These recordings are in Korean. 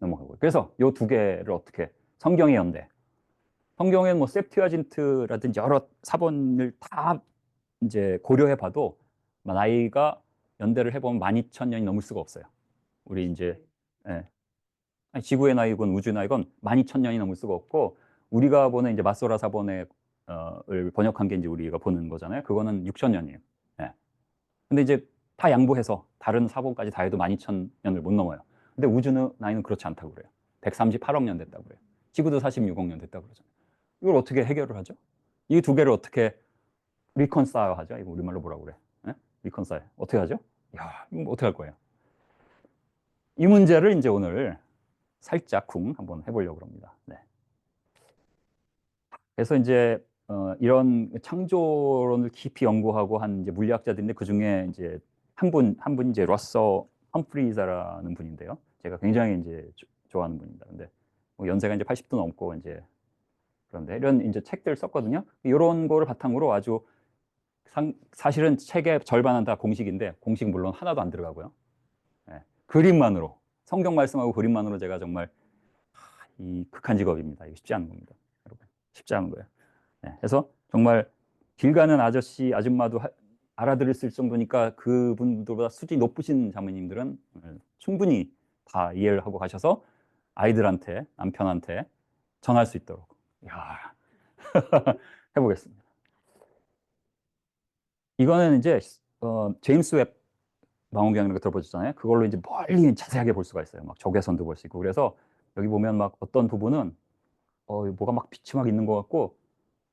넘어가고요. 그래서 요 두 개를 어떻게 성경의 연대. 성경엔 뭐 septuagint라든지 여러 사본을 다 이제 고려해 봐도 나이가 연대를 해보면 12,000년이 넘을 수가 없어요. 우리 이제 예. 아니, 지구의 나이건 우주의 나이건 12,000년이 넘을 수가 없고 우리가 보는 이제 마소라 사본을 번역한 게 이제 우리가 보는 거잖아요. 그거는 6,000년이에요. 예. 근데 이제 다 양보해서 다른 사본까지 다 해도 12,000년을 못 넘어요. 근데 우주의 나이는 그렇지 않다고 그래요. 138억 년 됐다고 그래요. 지구도 46억 년 됐다고 그러잖아요. 이걸 어떻게 해결을 하죠? 이 두 개를 어떻게 리컨사일 하죠? 이거 우리말로 뭐라고 그래? 예? 리컨사일. 어떻게 하죠? 야, 이거 뭐 어떻게 할 거예요? 이 문제를 이제 오늘 살짝 쿵 한번 해보려고 합니다. 네. 그래서 이제 이런 창조론을 깊이 연구하고 한 이제 물리학자들인데 그 중에 이제 한 분 이제 러서 험프리자라는 분인데요. 제가 굉장히 이제 좋아하는 분입니다. 근데 뭐 연세가 이제 80도 넘고 이제 그런데 이런 이제 책들 썼거든요. 이런 거를 바탕으로 아주 사실은 책의 절반은 다 공식인데 공식 물론 하나도 안 들어가고요. 예. 그림만으로 성경 말씀하고 그림만으로 제가 정말 이 극한 직업입니다. 이거 쉽지 않은 겁니다. 여러분 쉽지 않은 거예요. 네, 그래서 정말 길 가는 아저씨 아줌마도 알아들을 수 있을 정도니까 그분들보다 수준이 높으신 자매님들은 충분히 다 이해를 하고 가셔서 아이들한테 남편한테 전할 수 있도록 야 해보겠습니다. 이거는 이제 제임스 웹 망원경이라는 거 들어보셨잖아요. 그걸로 이제 멀리 자세하게 볼 수가 있어요. 막 적외선도 볼 수 있고 그래서 여기 보면 막 어떤 부분은 뭐가 막 빛이 막 있는 것 같고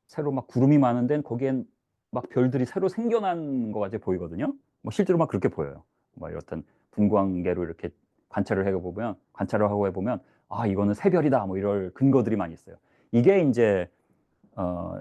새로 막 구름이 많은데 거기엔 막 별들이 새로 생겨난 것 같이 보이거든요. 뭐 실제로 막 그렇게 보여요. 뭐 이렇던 분광계로 이렇게 관찰을 하고 해보면 아 이거는 새별이다 뭐 이럴 근거들이 많이 있어요. 이게 이제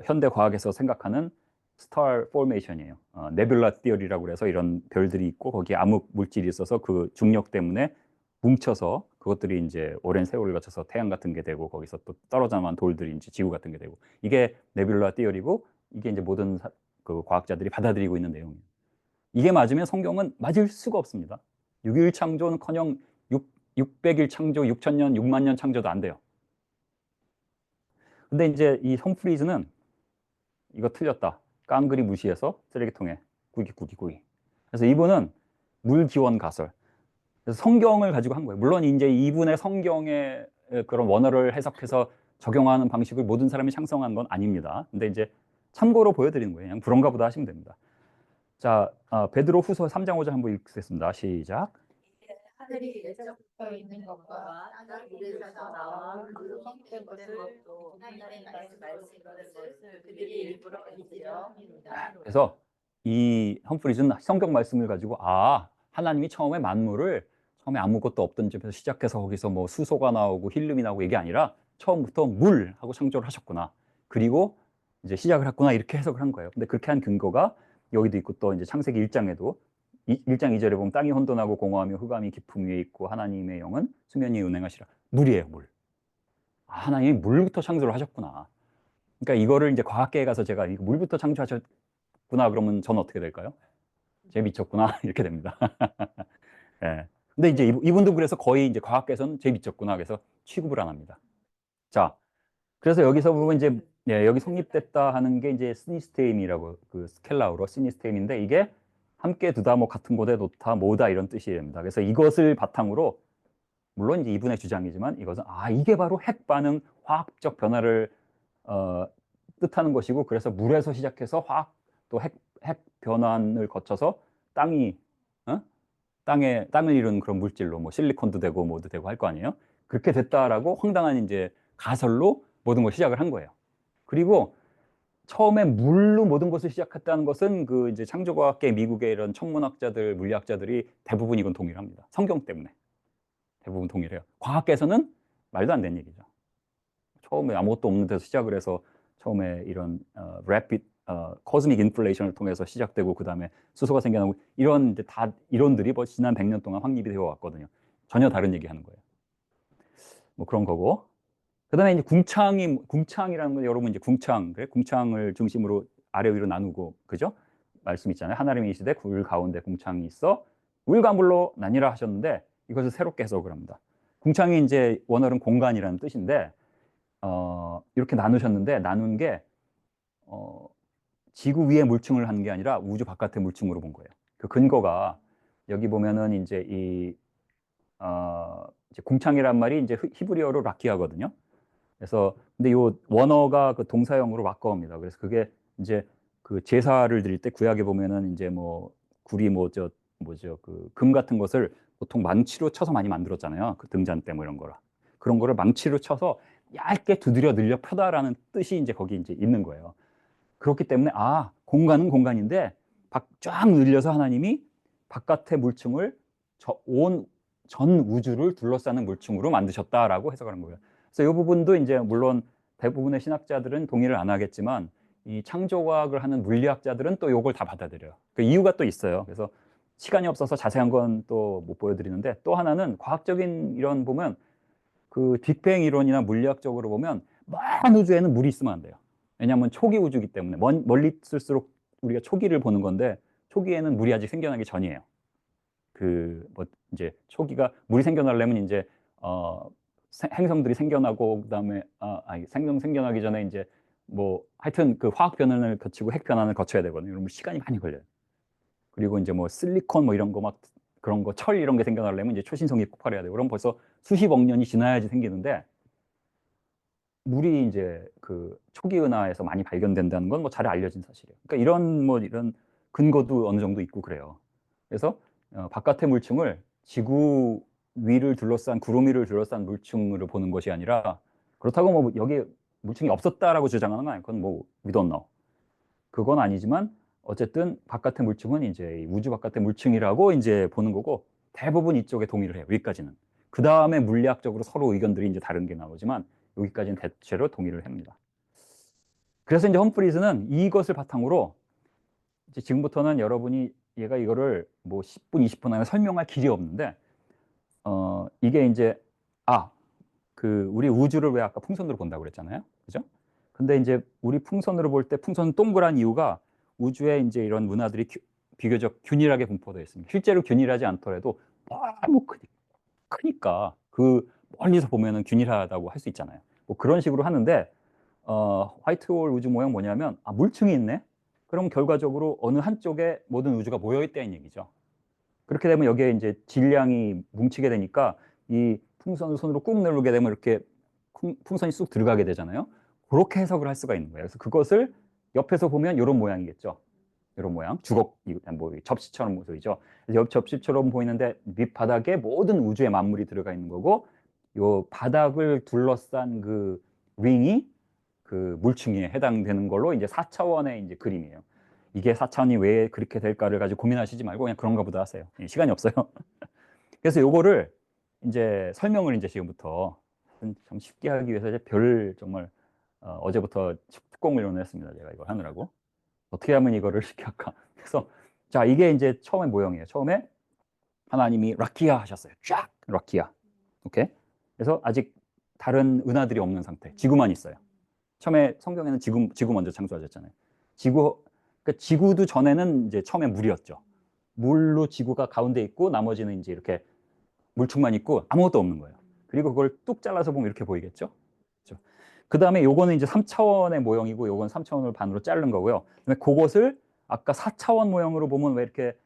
현대 과학에서 생각하는 스타 포메이션이에요. 네뷸라 티어리라고 그래서 이런 별들이 있고 거기에 암흑 물질이 있어서 그 중력 때문에 뭉쳐서 그것들이 이제 오랜 세월을 거쳐서 태양 같은 게 되고 거기서 또 떨어져 나온 돌들이 이제 지구 같은 게 되고 이게 네뷸라 티어리고 이게 이제 모든 그 과학자들이 받아들이고 있는 내용이에요. 이게 맞으면 성경은 맞을 수가 없습니다. 6일 창조는커녕 600일 창조, 6천년, 6만 년 창조도 안 돼요. 근데 이제 이 홈프리즈는 이거 틀렸다. 깡그리 무시해서 쓰레기통에 구기. 그래서 이분은 물기원 가설. 그래서 성경을 가지고 한 거예요. 물론 이제 이분의 성경의 그런 원어를 해석해서 적용하는 방식을 모든 사람이 창성한 건 아닙니다. 근데 이제 참고로 보여드리는 거예요. 그냥 그런가 보다 하시면 됩니다. 자, 베드로 후서 3장 5절 한번 읽겠습니다. 시작. 하늘이 예정부터 있는 것과 땅 위에서 나와 그 성된 것을 또 하나님의 말씀을 그들이 일부러 잊으려 합니다. 그래서 이 험프리즈는 성경 말씀을 가지고 하나님이 처음에 만물을 처음에 아무것도 없던 집에서 시작해서 거기서 뭐 수소가 나오고 힐륨이 나오고 이게 아니라 처음부터 물하고 창조를 하셨구나. 그리고 이제 시작을 했구나 이렇게 해석을 한 거예요. 근데 그렇게 한 근거가 여기도 있고 또 이제 창세기 1장에도 1장 2절에 보면 땅이 혼돈하고 공허하며 흑암이 깊음 위에 있고 하나님의 영은 수면 위에 운행하시라. 물이에요, 물. 하나님이 물부터 창조를 하셨구나. 그러니까 이거를 이제 과학계에 가서 제가 이거 물부터 창조하셨구나 그러면 저는 어떻게 될까요? 쟤 미쳤구나 이렇게 됩니다. 예. 근데 이제 이분도 그래서 거의 이제 과학계에서는 쟤 미쳤구나 그래서 취급을 안 합니다. 자, 그래서 여기서 보면 이제 여기 성립됐다 하는 게 이제 시니스테임이라고 그 스켈라우로 시니스테임인데 이게 함께 두다 뭐 같은 곳에 놓다 모다 이런 뜻이 됩니다. 그래서 이것을 바탕으로 물론 이제 이분의 주장이지만 이것은 이게 바로 핵 반응 화학적 변화를 뜻하는 것이고 그래서 물에서 시작해서 화학 또 핵 변환을 거쳐서 땅이 땅을 이룬 그런 물질로 뭐 실리콘도 되고 뭐도 되고 할 거 아니에요. 그렇게 됐다라고 황당한 이제 가설로 모든 걸 시작을 한 거예요. 그리고 처음에 물로 모든 것을 시작했다는 것은 그 이제 창조과학계 미국의 이런 천문학자들, 물리학자들이 대부분 이건 동일합니다. 성경 때문에 대부분 동일해요. 과학계에서는 말도 안 되는 얘기죠. 처음에 아무것도 없는 데서 시작을 해서 처음에 이런 rapid cosmic inflation을 통해서 시작되고 그 다음에 수소가 생겨나고 이런 이제 다 이론들이 뭐 지난 100년 동안 확립이 되어 왔거든요. 전혀 다른 얘기하는 거예요. 뭐 그런 거고. 그다음에 이제 궁창이라는 건 여러분 이제 궁창을 중심으로 아래 위로 나누고 그죠? 말씀 있잖아요. 하나님이 이시되 굴 가운데 궁창이 있어 물과 물로 나뉘라 하셨는데 이것을 새롭게 해석을 합니다. 궁창이 이제 원어는 공간이라는 뜻인데 이렇게 나누셨는데 나눈 게 지구 위의 물층을 한 게 아니라 우주 바깥의 물층으로 본 거예요. 그 근거가 여기 보면은 이제 이제 궁창이란 말이 이제 히브리어로 라키아거든요. 그래서 근데 요 원어가 그 동사형으로 락거입니다. 그래서 그게 이제 그 제사를 드릴 때 구약에 보면은 이제 뭐 구리 뭐죠 그 금 같은 것을 보통 망치로 쳐서 많이 만들었잖아요. 그 등잔대 뭐 이런 거라 그런 거를 망치로 쳐서 얇게 두드려 늘려 펴다라는 뜻이 이제 거기 이제 있는 거예요. 그렇기 때문에 공간은 공간인데 쫙 늘려서 하나님이 바깥의 물층을 온 전 우주를 둘러싸는 물층으로 만드셨다라고 해석하는 거예요. 그래서 이 부분도 이제 물론 대부분의 신학자들은 동의를 안 하겠지만 이 창조과학을 하는 물리학자들은 또 이걸 다 받아들여요. 그 이유가 또 있어요. 그래서 시간이 없어서 자세한 건 또 못 보여드리는데 또 하나는 과학적인 이론 보면 그 빅뱅 이론이나 물리학적으로 보면 먼 우주에는 물이 있으면 안 돼요. 왜냐하면 초기 우주이기 때문에 멀리 있을수록 우리가 초기를 보는 건데 초기에는 물이 아직 생겨나기 전이에요. 그 뭐 이제 초기가 물이 생겨나려면 이제 행성들이 생겨나고 그다음에 생명 생겨나기 전에 이제 뭐 하여튼 그 화학 변환을 거치고 핵 변환을 거쳐야 되거든요. 그러면 시간이 많이 걸려요. 그리고 이제 뭐 실리콘 뭐 이런 거 막 그런 거 철 이런 게 생겨나려면 이제 초신성이 폭발해야 되고 그럼 벌써 수십억 년이 지나야지 생기는데 물이 이제 그 초기 은하에서 많이 발견된다는 건 뭐 잘 알려진 사실이에요. 그러니까 이런 근거도 어느 정도 있고 그래요. 그래서 바깥의 물층을 지구 위를 둘러싼 구름 위를 둘러싼 물층으로 보는 것이 아니라 그렇다고 뭐 여기에 물층이 없었다라고 주장하는 건 아니에요. 그건 뭐 we don't know. 그건 아니지만 어쨌든 바깥의 물층은 이제 우주 바깥의 물층이라고 이제 보는 거고 대부분 이쪽에 동의를 해요. 여기까지는. 그 다음에 물리학적으로 서로 의견들이 이제 다른 게 나오지만 여기까지는 대체로 동의를 합니다. 그래서 이제 험프리즈는 이것을 바탕으로 이제 지금부터는 여러분이 얘가 이거를 뭐 10분, 20분 안에 설명할 길이 없는데 이게 이제 그 우리 우주를 왜 아까 풍선으로 본다고 그랬잖아요. 그죠? 근데 이제 우리 풍선으로 볼 때 풍선은 동그란 이유가 우주에 이제 이런 문화들이 비교적 균일하게 분포되어 있습니다. 실제로 균일하지 않더라도 너무 크니까 그 멀리서 보면은 균일하다고 할 수 있잖아요. 뭐 그런 식으로 하는데 화이트홀 우주 모양 뭐냐면 물층이 있네. 그럼 결과적으로 어느 한쪽에 모든 우주가 모여 있다는 얘기죠. 그렇게 되면 여기에 이제 질량이 뭉치게 되니까 이 풍선을 손으로 꾹 누르게 되면 이렇게 풍선이 쑥 들어가게 되잖아요. 그렇게 해석을 할 수가 있는 거예요. 그래서 그것을 옆에서 보면 이런 모양이겠죠. 이런 모양, 주걱, 뭐 접시처럼 보이죠. 옆 접시처럼 보이는데 밑바닥에 모든 우주의 만물이 들어가 있는 거고, 요 바닥을 둘러싼 그 링이 그 물층에 해당되는 걸로 이제 4차원의 이제 그림이에요. 이게 4차원이 왜 그렇게 될까를 가지고 고민하시지 말고 그냥 그런가 보다 하세요. 시간이 없어요. 그래서 요거를 이제 설명을 이제 지금부터 참 쉽게 하기 위해서 이제 정말 어제부터 특공을 했습니다. 제가 이걸 하느라고. 어떻게 하면 이거를 쉽게 할까? 그래서 자, 이게 이제 처음에 모형이에요. 처음에 하나님이 라키아 하셨어요. 쫙 라키아. 오케이? 그래서 아직 다른 은하들이 없는 상태. 지구만 있어요. 처음에 성경에는 지구 먼저 창조하셨잖아요. 그러니까 지구도 전에는 이제 처음에 물이었죠. 물로 지구가 가운데 있고 나머지는 이제 이렇게 물층만 있고 아무것도 없는 거예요. 그리고 그걸 뚝 잘라서 보면 이렇게 보이겠죠? 그렇죠? 그 다음에 요거는 이제 3차원의 모형이고 요건 3차원을 반으로 자른 거고요. 그다음에 그것을 아까 4차원 모형으로 보면 왜 이렇게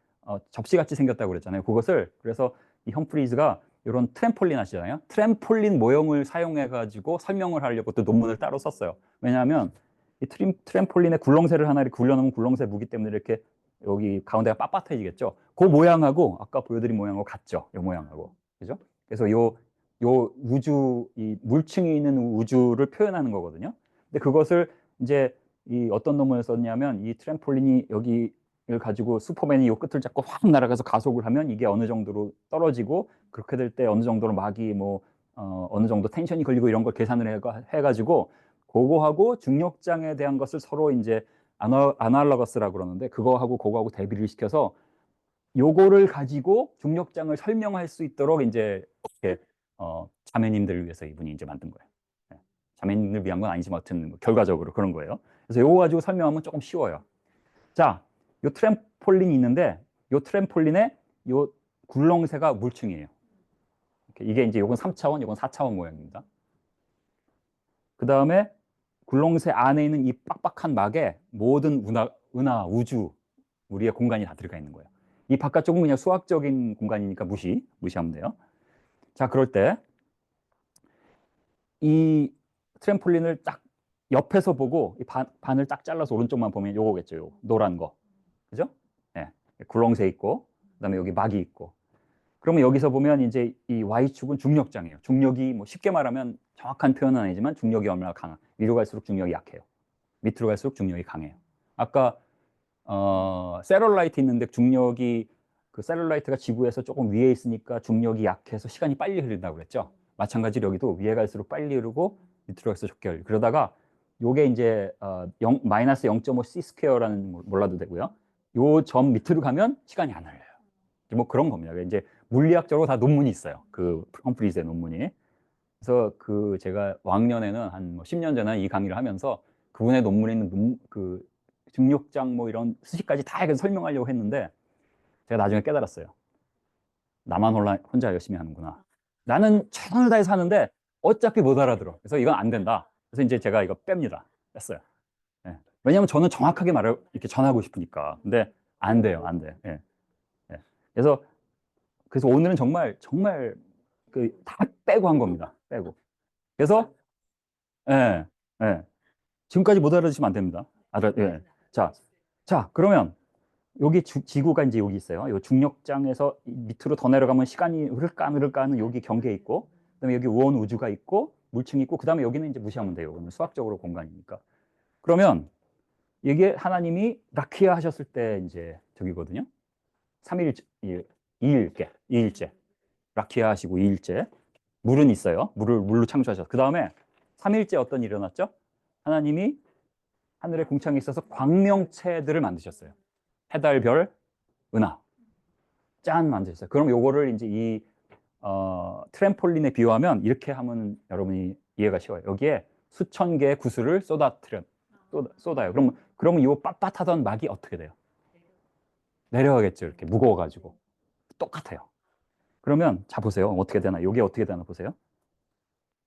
접시같이 생겼다고 그랬잖아요. 그것을 그래서 이 험프리즈가 이런 트램폴린 아시잖아요. 트램폴린 모형을 사용해 가지고 설명을 하려고 또 논문을 따로 썼어요. 왜냐하면 이 트램폴린에 굴렁쇠를 하나 이렇게 굴려놓으면 굴렁쇠 무기 때문에 이렇게 여기 가운데가 빳빳해지겠죠. 그 모양하고 아까 보여드린 모양하고 같죠. 이 모양하고. 그죠? 그래서 요 우주, 이 물층이 있는 우주를 표현하는 거거든요. 근데 그것을 이제 이 어떤 논문을 썼냐면 이 트램폴린이 여기를 가지고 슈퍼맨이 요 끝을 잡고 확 날아가서 가속을 하면 이게 어느 정도로 떨어지고 그렇게 될 때 어느 정도로 막이 뭐 어느 정도 텐션이 걸리고 이런 걸 계산을 해가지고 그거하고 중력장에 대한 것을 서로 이제 아날로거스라고 그러는데 그거하고 대비를 시켜서 요거를 가지고 중력장을 설명할 수 있도록 이제 이렇게 자매님들을 위해서 이분이 이제 만든 거예요. 네. 자매님들 위한 건 아니지만 어쨌든 뭐 결과적으로 그런 거예요. 그래서 요거 가지고 설명하면 조금 쉬워요. 자, 요 트램폴린이 있는데 요 트램폴린에 요 굴렁쇠가 물층이에요. 이게 이제 요건 3차원, 요건 4차원 모양입니다. 그 다음에 굴렁쇠 안에 있는 이 빡빡한 막에 모든 은하, 우주, 우리의 공간이 다 들어가 있는 거예요. 이 바깥쪽은 그냥 수학적인 공간이니까 무시하면 돼요. 자, 그럴 때 이 트램폴린을 딱 옆에서 보고 이 반을 딱 잘라서 오른쪽만 보면 요거겠죠. 요 노란 거. 그죠? 예. 굴렁쇠 있고, 그다음에 여기 막이 있고. 그러면 여기서 보면 이제 이 Y축은 중력장이에요. 중력이 뭐 쉽게 말하면 정확한 표현은 아니지만 중력이 얼마나 강한. 위로 갈수록 중력이 약해요. 밑으로 갈수록 중력이 강해요. 아까 세럴라이트 있는데 중력이 그 세럴라이트가 지구에서 조금 위에 있으니까 중력이 약해서 시간이 빨리 흐른다고 그랬죠. 마찬가지로 여기도 위에 갈수록 빨리 흐르고 밑으로 갈수록 적게 흐르고 그러다가 요게 이제 마이너스 0.5 c 스퀘어라는 몰라도 되고요. 요 점 밑으로 가면 시간이 안 흘러요. 뭐 그런 겁니다. 이제 물리학적으로 다 논문이 있어요. 그 험프리즈의 논문이. 그래서 그 제가 왕년에는 한 10년 전에 이 강의를 하면서 그분의 논문에 있는 그 중력장 뭐 이런 수식까지 다 해서 설명하려고 했는데 제가 나중에 깨달았어요. 나만 혼자 열심히 하는구나. 나는 최선을 다해서 하는데 어차피 못 알아들어. 그래서 이건 안 된다. 그래서 이제 제가 이거 뺍니다. 뺐어요. 예. 왜냐하면 저는 정확하게 말을 이렇게 전하고 싶으니까. 근데 안 돼요. 안 돼. 예. 예. 그래서 오늘은 정말 그 다 빼고 한 겁니다. 빼고. 그래서 예. 예. 지금까지 못 알아주시면 안 됩니다. 예. 자, 그러면 여기 지구가 이제 여기 있어요. 이 중력장에서 밑으로 더 내려가면 시간이 흐를까 안 흐를까 하는 여기 경계에 있고, 그다음에 여기 우원 우주가 있고, 물층이 있고, 그다음에 여기는 이제 무시하면 돼요. 이거는 수학적으로 공간이니까. 그러면 이게 하나님이 라키아 하셨을 때 이제 저기거든요. 3일, 2일째. 라키아 하시고 2일째. 물은 있어요. 물로 창조하셨어. 그 다음에 3일째 어떤 일이 일어났죠? 하나님이 하늘의 궁창에 있어서 광명체들을 만드셨어요. 해달, 별, 은하. 짠 만드셨어요. 그럼 요거를 이제 이 트램폴린에 비유하면 이렇게 하면 여러분이 이해가 쉬워요. 여기에 수천 개의 구슬을 쏟아요. 그러면 이 빳빳하던 막이 어떻게 돼요? 내려가겠죠. 이렇게 무거워가지고. 똑같아요. 그러면 자 보세요. 어떻게 되나? 이게 어떻게 되나 보세요.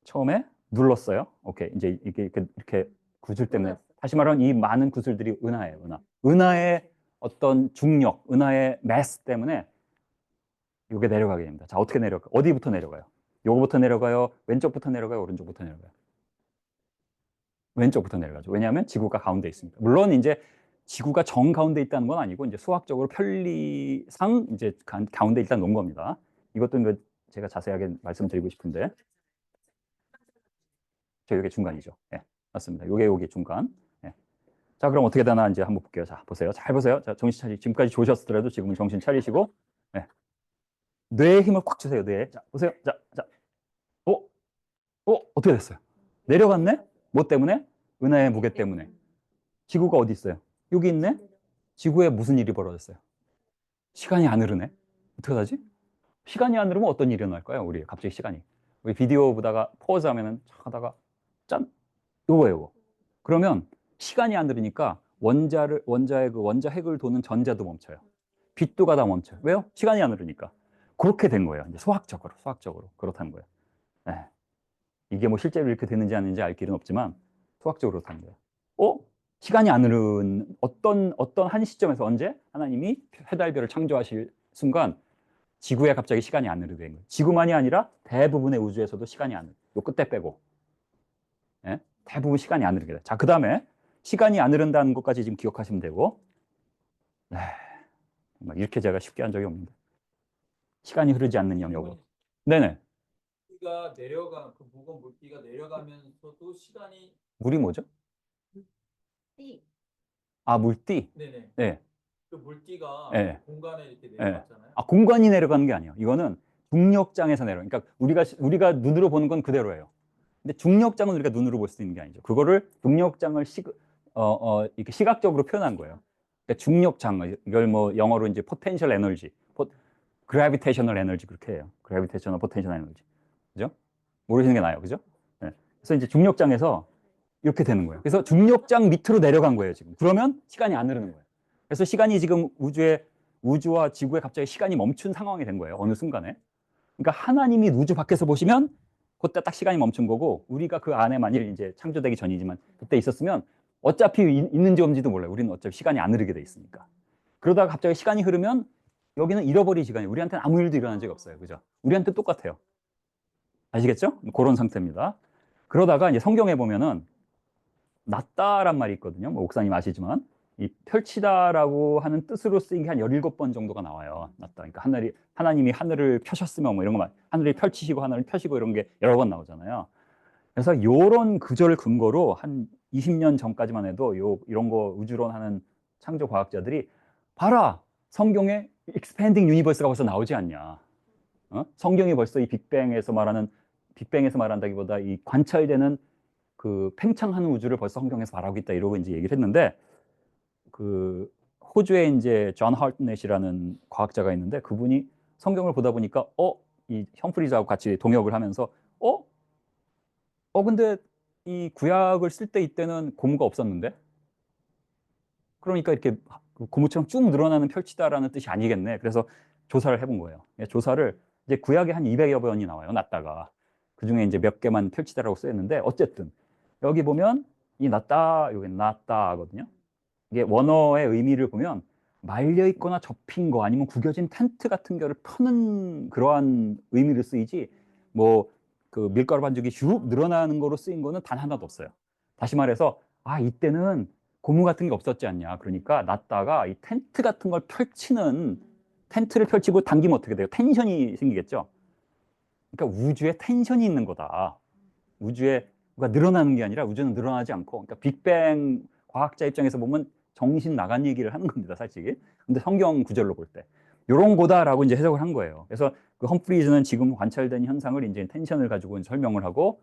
처음에 눌렀어요. 오케이. 이제 이게 이렇게 구슬 때문에 다시 말하면 이 많은 구슬들이 은하예요. 은하의 어떤 중력, 은하의 매스 때문에 이게 내려가게 됩니다. 자, 어떻게 내려가? 어디부터 내려가요? 요거부터 내려가요? 왼쪽부터 내려가요? 오른쪽부터 내려가요? 왼쪽부터 내려가죠. 왜냐하면 지구가 가운데 있습니다. 물론 이제 지구가 정 가운데 있다는 건 아니고 이제 수학적으로 편리상 이제 가운데 일단 놓은 겁니다. 이것도 제가 자세하게 말씀드리고 싶은데 이게 중간이죠. 예, 맞습니다. 요게 중간. 예. 자, 그럼 어떻게 되나 이제 한번 볼게요. 자, 보세요. 잘 보세요. 자, 정신 차리. 지금까지 좋으셨더라도 지금은 정신 차리시고, 예. 뇌에 힘을 꽉 주세요. 뇌에. 자, 보세요. 자, 어떻게 됐어요? 내려갔네? 뭐 때문에? 은하의 무게 때문에. 지구가 어디 있어요? 여기 있네? 지구에 무슨 일이 벌어졌어요? 시간이 안 흐르네? 어떻게 하지? 시간이 안 흐르면 어떤 일이 일어날까요? 우리 갑자기 시간이. 우리 비디오 보다가 포즈 하면은 하다가 짠! 요거. 그러면 시간이 안 흐르니까 원자의 그 원자핵을 도는 전자도 멈춰요. 빛도가 다 멈춰요. 왜요? 시간이 안 흐르니까. 그렇게 된 거예요. 이제 수학적으로 그렇다는 거예요. 네. 이게 뭐 실제로 이렇게 되는지 아닌지 알 길은 없지만 수학적으로 그렇다는 거예요. 시간이 안 흐른 어떤 한 시점에서 언제 하나님이 해달별을 창조하실 순간 지구에 갑자기 시간이 안 흐르게 된 거예요. 지구만이 아니라 대부분의 우주에서도 시간이 안 흐르요. 요 끝에 빼고. 예? 대부분 시간이 안 흐르게 돼요. 자, 그 다음에 시간이 안 흐른다는 것까지 지금 기억하시면 되고, 네, 이렇게 제가 쉽게 한 적이 없는데 시간이 흐르지 않는 영역으로. 네네. 그 무거운 물기가 내려가면서도 시간이 물이 뭐죠? 띠. 아, 물띠. 네네. 네. 그 물기가 네. 공간에 이렇게 내려갔잖아요. 아, 공간이 내려가는 게 아니에요. 이거는 중력장에서 내려. 그러니까 우리가 눈으로 보는 건 그대로예요. 근데 중력장은 우리가 눈으로 볼 수 있는 게 아니죠. 그거를 중력장을 이렇게 시각적으로 표현한 거예요. 그러니까 중력장, 이걸 뭐 영어로 이제 포텐셜 에너지, 그래비테이셔널 에너지 그렇게 해요. 그래비테이셔널 포텐셜 에너지. 그죠? 모르시는 게 나아요. 그죠? 네. 그래서 이제 중력장에서 이렇게 되는 거예요. 그래서 중력장 밑으로 내려간 거예요, 지금. 그러면 시간이 안 흐르는 거예요. 그래서 시간이 지금 우주와 지구에 갑자기 시간이 멈춘 상황이 된 거예요. 어느 순간에. 그러니까 하나님이 우주 밖에서 보시면 그때 딱 시간이 멈춘 거고 우리가 그 안에 만일 이제 창조되기 전이지만 그때 있었으면 어차피 있는지 없는지도 몰라요. 우리는 어차피 시간이 안 흐르게 돼 있으니까. 그러다가 갑자기 시간이 흐르면 여기는 잃어버린 시간이 우리한테는 아무 일도 일어난 적이 없어요. 그죠? 우리한테 똑같아요. 아시겠죠? 그런 상태입니다. 그러다가 이제 성경에 보면은 낫다란 말이 있거든요. 뭐 옥사님 아시지만 이 펼치다라고 하는 뜻으로 쓰인 게 한 17번 정도가 나와요. 낫다. 그러니까 하나님이 하늘을 펴셨으면 뭐 이런 거 말, 하늘을 펼치시고 하늘을 펴시고 이런 게 여러 번 나오잖아요. 그래서 요런 구절을 근거로 한 20년 전까지만 해도 이런 거 우주론 하는 창조 과학자들이 봐라. 성경에 expanding universe가 벌써 나오지 않냐. 성경이 벌써 이 빅뱅에서 말한다기보다 이 관찰되는 그 팽창하는 우주를 벌써 성경에서 말하고 있다 이러고 이제 얘기를 했는데 그 호주에 이제 존 하트넷이라는 과학자가 있는데 그분이 성경을 보다 보니까 이 험프리즈하고 같이 동역을 하면서 근데 이 구약을 쓸 때 이때는 고무가 없었는데 그러니까 이렇게 고무처럼 쭉 늘어나는 펼치다라는 뜻이 아니겠네. 그래서 조사를 해본 거예요. 조사를 이제 구약에 한 200여 번이 나와요. 낫다가 그 중에 이제 몇 개만 펼치다라고 쓰였는데 어쨌든 여기 보면 이 낫다 여기 낫다거든요. 이게 원어의 의미를 보면 말려 있거나 접힌 거 아니면 구겨진 텐트 같은 거를 펴는 그러한 의미를 쓰이지 뭐 그 밀가루 반죽이 슉 늘어나는 거로 쓰인 거는 단 하나도 없어요. 다시 말해서 이때는 고무 같은 게 없었지 않냐. 그러니까 낫다가 이 텐트 같은 걸 펼치는 텐트를 펼치고 당기면 어떻게 돼요? 텐션이 생기겠죠. 그러니까 우주에 텐션이 있는 거다. 우주에 뭐가 늘어나는 게 아니라 우주는 늘어나지 않고 그러니까 빅뱅 과학자 입장에서 보면 정신 나간 얘기를 하는 겁니다, 사실. 근데 성경 구절로 볼 때 요런 거다라고 이제 해석을 한 거예요. 그래서 그 험프리즈는 지금 관찰된 현상을 이제 텐션을 가지고 설명을 하고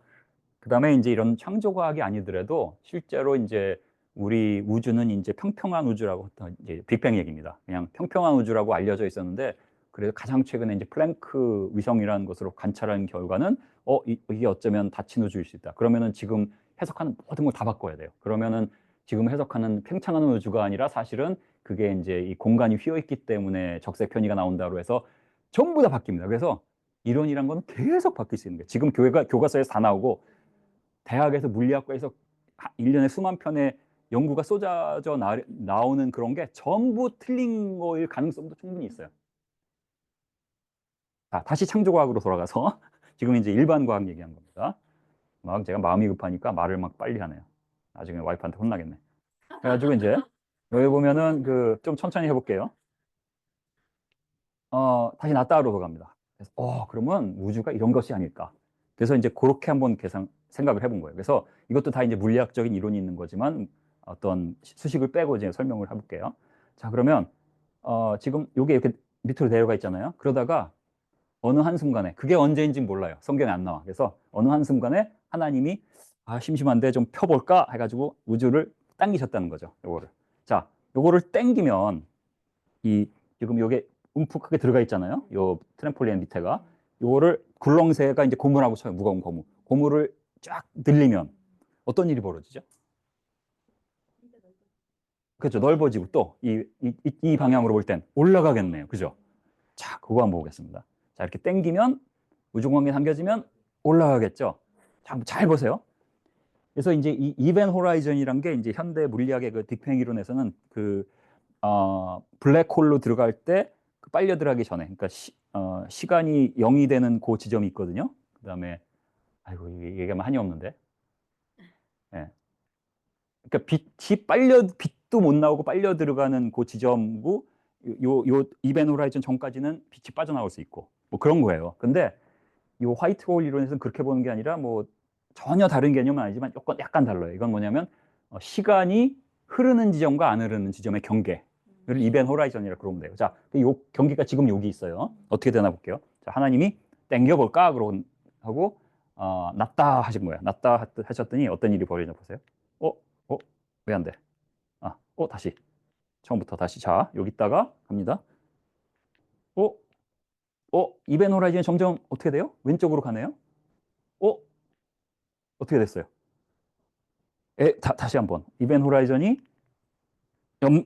그다음에 이제 이런 창조 과학이 아니더라도 실제로 이제 우리 우주는 이제 평평한 우주라고 이제 빅뱅 얘기입니다. 그냥 평평한 우주라고 알려져 있었는데 그래서 가장 최근에 이제 플랭크 위성이라는 것으로 관찰한 결과는 이게 어쩌면 닫힌 우주일 수 있다. 그러면은 지금 해석하는 모든 걸 다 바꿔야 돼요. 그러면은 지금 해석하는 팽창하는 우주가 아니라 사실은 그게 이제 이 공간이 휘어 있기 때문에 적색 편의가 나온다고 해서 전부 다 바뀝니다. 그래서 이론이란 건 계속 바뀔 수 있는 거예요. 지금 교과서에서 다 나오고 대학에서 물리학과에서 1년에 수만 편의 연구가 쏟아져 나오는 그런 게 전부 틀린 거일 가능성도 충분히 있어요. 다시 창조과학으로 돌아가서 지금 이제 일반 과학 얘기한 겁니다. 막 제가 마음이 급하니까 말을 막 빨리 하네요. 나중에 와이프한테 혼나겠네. 그래가지고 이제 여기 보면은 그 좀 천천히 해볼게요. 다시 낫다로 돌아갑니다. 그래서 그러면 우주가 이런 것이 아닐까. 그래서 이제 그렇게 한번 생각을 해본 거예요. 그래서 이것도 다 이제 물리학적인 이론이 있는 거지만 어떤 수식을 빼고 이제 설명을 해볼게요. 자, 그러면 지금 요게 이렇게 밑으로 내려가 있잖아요. 그러다가 어느 한순간에 그게 언제인지 몰라요. 성경에 안 나와. 그래서 어느 한순간에 하나님이 심심한데 좀 펴볼까 해가지고 우주를 당기셨다는 거죠. 요거를. 자, 요거를 당기면 지금 요게 움푹하게 들어가 있잖아요. 요 트램폴린 밑에가. 요거를 굴렁쇠가 이제 고무라고 쳐요. 무거운 고무. 고무를 쫙 늘리면 어떤 일이 벌어지죠? 그렇죠. 넓어지고 또 이 방향으로 볼 땐 올라가겠네요. 그죠? 자, 그거 한번 보겠습니다. 자, 이렇게 당기면 우주공간이 당겨지면 올라가겠죠. 자, 한번 잘 보세요. 그래서 이제 이 이벤 호라이즌이란 게 이제 현대 물리학의 그 빅뱅 이론에서는 블랙홀로 들어갈 때그 빨려 들어가기 전에, 그러니까 시간이 0이 되는 그 지점이 있거든요. 그다음에 아이고 이게 얘기하면 한이 없는데. 예. 그러니까 빛도 못 나오고 빨려 들어가는 그 지점고 요 이벤 호라이즌 전까지는 빛이 빠져나올 수 있고 뭐 그런 거예요. 근데 이 화이트홀 이론에서는 그렇게 보는 게 아니라 뭐 전혀 다른 개념은 아니지만 약간 달라요. 이건 뭐냐면 시간이 흐르는 지점과 안 흐르는 지점의 경계를 이벤 호라이즌이라고 그러면 돼요. 자, 요 경계가 지금 여기 있어요. 어떻게 되나 볼게요. 자, 하나님이 당겨볼까? 그러고 하고 낫다 하신 거예요. 낫다 하셨더니 어떤 일이 벌어지나 보세요. 왜 안 돼? 다시 처음부터 다시. 자, 여기다가 갑니다. 이벤 호라이즌이 점점 어떻게 돼요? 왼쪽으로 가네요. 어떻게 됐어요? 다시 한번. 이벤 호라이즌이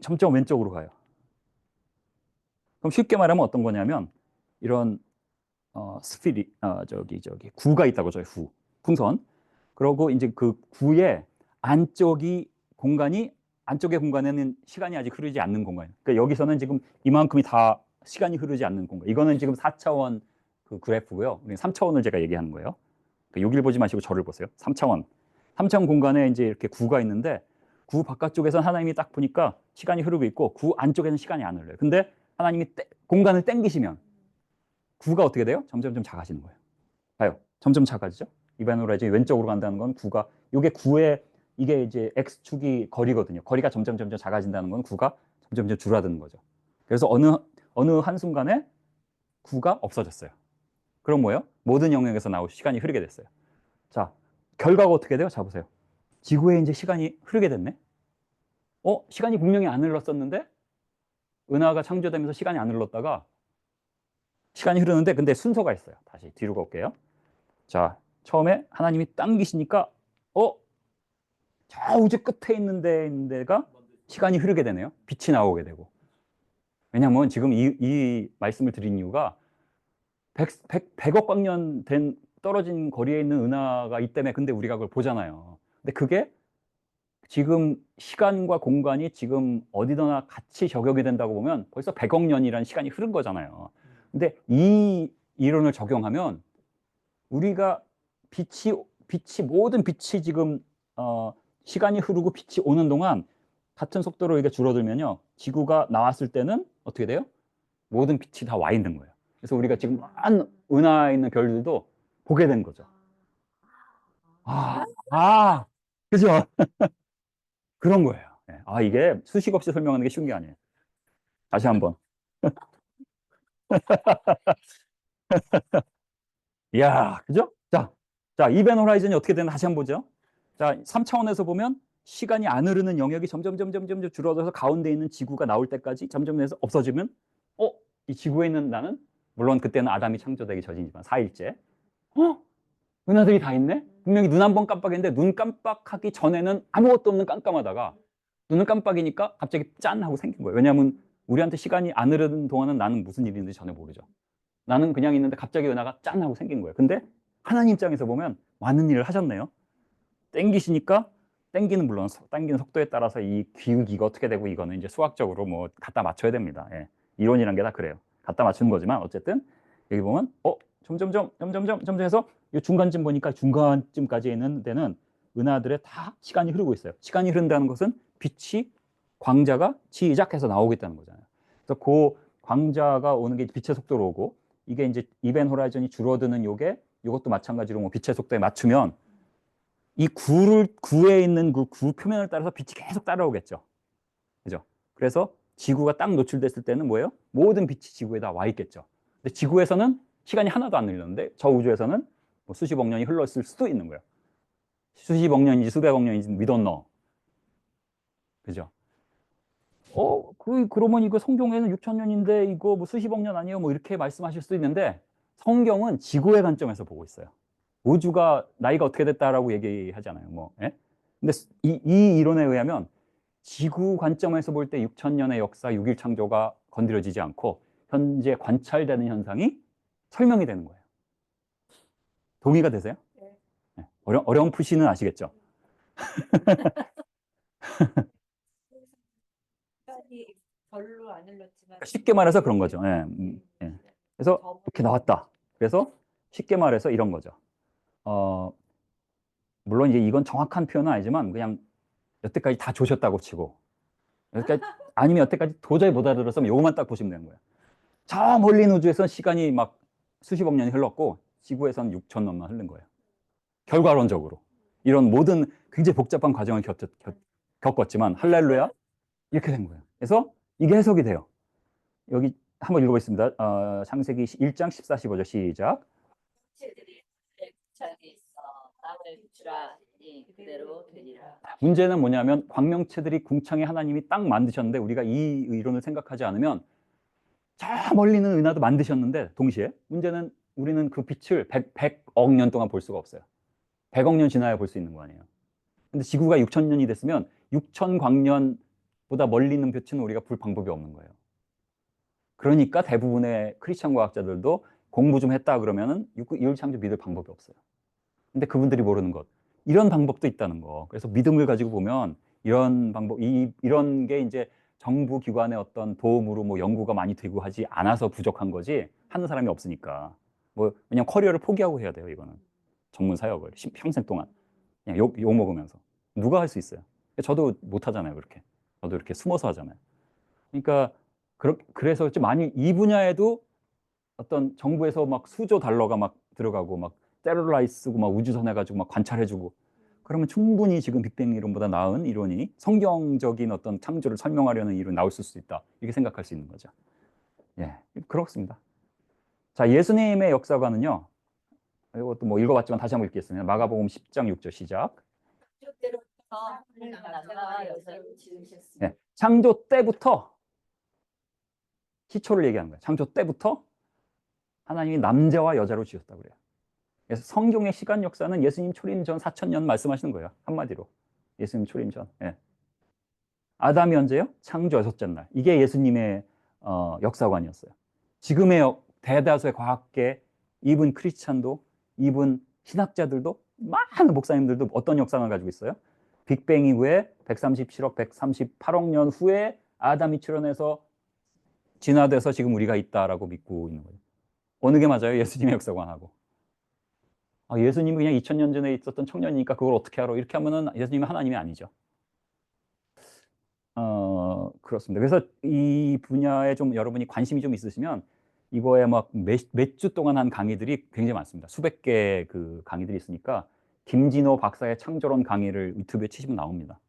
점점 왼쪽으로 가요. 그럼 쉽게 말하면 어떤 거냐면 이런 스피릿 저기 구가 있다고 저희 풍선. 그러고 이제 그 구의 안쪽의 공간에는 시간이 아직 흐르지 않는 공간. 그러니까 여기서는 지금 이만큼이 다 시간이 흐르지 않는 공간. 이거는 지금 4차원 그 그래프고요. 3차원을 제가 얘기하는 거예요. 그러니까 여기를 보지 마시고 저를 보세요. 3차원. 3차원 공간에 이제 이렇게 구가 있는데 구 바깥쪽에서는 하나님이 딱 보니까 시간이 흐르고 있고 구 안쪽에는 시간이 안 흘러요. 근데 하나님이 공간을 땡기시면 구가 어떻게 돼요? 점점 작아지는 거예요. 봐요. 점점 작아지죠? 이반으로 이제 왼쪽으로 간다는 건 구가 이게 구의 이게 이제 x축이 거리거든요. 거리가 점점 작아진다는 건 구가 점점 줄어드는 거죠. 그래서 어느 한순간에 구가 없어졌어요. 그럼 뭐예요? 모든 영역에서 시간이 흐르게 됐어요. 자, 결과가 어떻게 돼요? 자, 보세요. 지구에 이제 시간이 흐르게 됐네. 시간이 분명히 안 흘렀었는데 은하가 창조되면서 시간이 안 흘렀다가 시간이 흐르는데 근데 순서가 있어요. 다시 뒤로 갈게요. 자, 처음에 하나님이 당기시니까 저 우주 끝에 있는 데가 시간이 흐르게 되네요. 빛이 나오게 되고. 왜냐하면 지금 이 말씀을 드린 이유가 100억 광년 된 떨어진 거리에 있는 은하가 있다며 근데 우리가 그걸 보잖아요. 근데 그게 지금 시간과 공간이 지금 어디서나 같이 적용이 된다고 보면 벌써 100억 년이라는 시간이 흐른 거잖아요. 근데 이 이론을 적용하면 우리가 모든 빛이 지금 시간이 흐르고 빛이 오는 동안 같은 속도로 이게 줄어들면요. 지구가 나왔을 때는 어떻게 돼요? 모든 빛이 다 와 있는 거예요. 그래서 우리가 지금 많은 은하에 있는 별들도 보게 된 거죠. 그죠? 그런 거예요. 네. 이게 수식 없이 설명하는 게 쉬운 게 아니에요. 다시 한번. 이야, 그죠? 자, 이벤 호라이즌이 어떻게 되나 다시 한번 보죠. 자, 3차원에서 보면 시간이 안 흐르는 영역이 점점 줄어들어서 가운데 있는 지구가 나올 때까지 점점 해서 없어지면 이 지구에 있는 나는 물론 그때는 아담이 창조되기 전이지만 4일째 은하들이 다 있네? 분명히 눈 한 번 깜빡했는데 눈 깜빡하기 전에는 아무것도 없는 깜깜하다가 눈을 깜빡이니까 갑자기 짠 하고 생긴 거예요. 왜냐하면 우리한테 시간이 안 흐르는 동안은 나는 무슨 일이 있는지 전혀 모르죠. 나는 그냥 있는데 갑자기 은하가 짠 하고 생긴 거예요. 근데 하나님 입장에서 보면 많은 일을 하셨네요. 땡기시니까 물론 당기는 속도에 따라서 이 기울기가 어떻게 되고 이거는 이제 수학적으로 뭐 갖다 맞춰야 됩니다. 예. 이론이란 게 다 그래요. 갖다 맞추는 거지만 어쨌든 여기 보면 점점 해서 이 중간쯤 보니까 중간쯤까지 있는 데는 은하들의 다 시간이 흐르고 있어요. 시간이 흐른다는 것은 빛이 광자가 시작해서 나오겠다는 거잖아요. 그래서 그 광자가 오는 게 빛의 속도로 오고 이게 이제 이벤 호라이즌이 줄어드는 이것도 마찬가지로 뭐 빛의 속도에 맞추면 이 구에 있는 그 구 표면을 따라서 빛이 계속 따라오겠죠. 그죠? 그래서 지구가 딱 노출됐을 때는 뭐예요? 모든 빛이 지구에 다 와 있겠죠. 근데 지구에서는 시간이 하나도 안 흘렀는데 저 우주에서는 뭐 수십억 년이 흘렀을 수도 있는 거예요. 수십억 년인지 수백억 년인지 we don't know. 그죠? 그러면 이거 성경에는 6천 년인데 이거 뭐 수십억 년 아니에요? 뭐 이렇게 말씀하실 수도 있는데 성경은 지구의 관점에서 보고 있어요. 우주가 나이가 어떻게 됐다라고 얘기하잖아요. 뭐, 예? 근데 이 이론에 의하면 지구 관점에서 볼 때 6천 년의 역사, 6일 창조가 건드려지지 않고 현재 관찰되는 현상이 설명이 되는 거예요. 동의가 되세요? 네. 어려운 푸시는 아시겠죠? 시간이 별로 안 흘렀지만 쉽게 말해서 그런 거죠. 예. 예. 그래서 이렇게 나왔다. 그래서 쉽게 말해서 이런 거죠. 물론 이제 이건 정확한 표현은 아니지만 그냥 여태까지 다 조셨다고 치고 아니면 여태까지 도저히 못 알아들었으면 요것만 딱 보시면 되는 거예요. 저 멀리 있는 우주에서는 시간이 막 수십억 년이 흘렀고 지구에서는 6천 년만 흐른 거예요. 결과론적으로. 이런 모든 굉장히 복잡한 과정을 겪었지만 할렐루야 이렇게 된 거예요. 그래서 이게 해석이 돼요. 여기 한번 읽어보겠습니다. 창세기 1장 14, 15절 시작. 형체들이 창에 있어 땅을 비추라 하니 그대로 되리라. 문제는 뭐냐면 광명체들이 궁창에 하나님이 딱 만드셨는데 우리가 이 이론을 생각하지 않으면 저 멀리 있는 은하도 만드셨는데 동시에 문제는 우리는 그 빛을 100억 년 동안 볼 수가 없어요. 100억 년 지나야 볼 수 있는 거 아니에요. 근데 지구가 6천 년이 됐으면 6천 광년보다 멀리 있는 빛은 우리가 볼 방법이 없는 거예요. 그러니까 대부분의 크리스천 과학자들도 공부 좀 했다 그러면은 이율창조 믿을 방법이 없어요. 근데 그분들이 모르는 것, 이런 방법도 있다는 거. 그래서 믿음을 가지고 보면 이런 방법, 이런 게 이제 정부 기관의 어떤 도움으로 뭐 연구가 많이 되고 하지 않아서 부족한 거지, 하는 사람이 없으니까. 뭐 그냥 커리어를 포기하고 해야 돼요. 이거는 전문 사역을 평생 동안 그냥 욕 먹으면서 누가 할 수 있어요? 저도 못 하잖아요. 그렇게 저도 이렇게 숨어서 하잖아요. 그러니까 그래서 좀 많이 이 분야에도 어떤 정부에서 막 수조 달러가 막 들어가고 막 테러라이트 쓰고 막 우주선 해가지고 막 관찰해주고, 그러면 충분히 지금 빅뱅 이론보다 나은 이론이, 성경적인 어떤 창조를 설명하려는 이론이 나올 수 있다, 이렇게 생각할 수 있는 거죠. 예, 그렇습니다. 자, 예수님의 역사관은요, 이것도 뭐 읽어봤지만 다시 한번 읽겠습니다. 마가복음 10장 6절 시작. 때로부터 남자와 여자를 지으셨습니다. 예, 창조 때부터, 시초를 얘기하는 거예요. 창조 때부터 하나님이 남자와 여자로 지었다고 그래요. 그래서 성경의 시간 역사는 예수님 초림 전 4,000년 말씀하시는 거예요. 한마디로. 예수님 초림 전. 예. 아담이 언제요? 창조 6째 날. 이게 예수님의 역사관이었어요. 지금의 대다수의 과학계, 이분 크리스찬도, 이분 신학자들도, 많은 목사님들도 어떤 역사관을 가지고 있어요? 빅뱅 이후에 137억, 138억 년 후에 아담이 출현해서 진화돼서 지금 우리가 있다라고 믿고 있는 거예요. 어느 게 맞아요? 예수님의 역사관하고. 예수님이 그냥 2000년 전에 있었던 청년이니까 그걸 어떻게 알아? 이렇게 하면은 예수님은 하나님이 아니죠. 그렇습니다. 그래서 이 분야에 좀 여러분이 관심이 좀 있으시면 이거에 막 몇 주 동안 한 강의들이 굉장히 많습니다. 수백 개 그 강의들이 있으니까 김진호 박사의 창조론 강의를 유튜브에 치시면 나옵니다.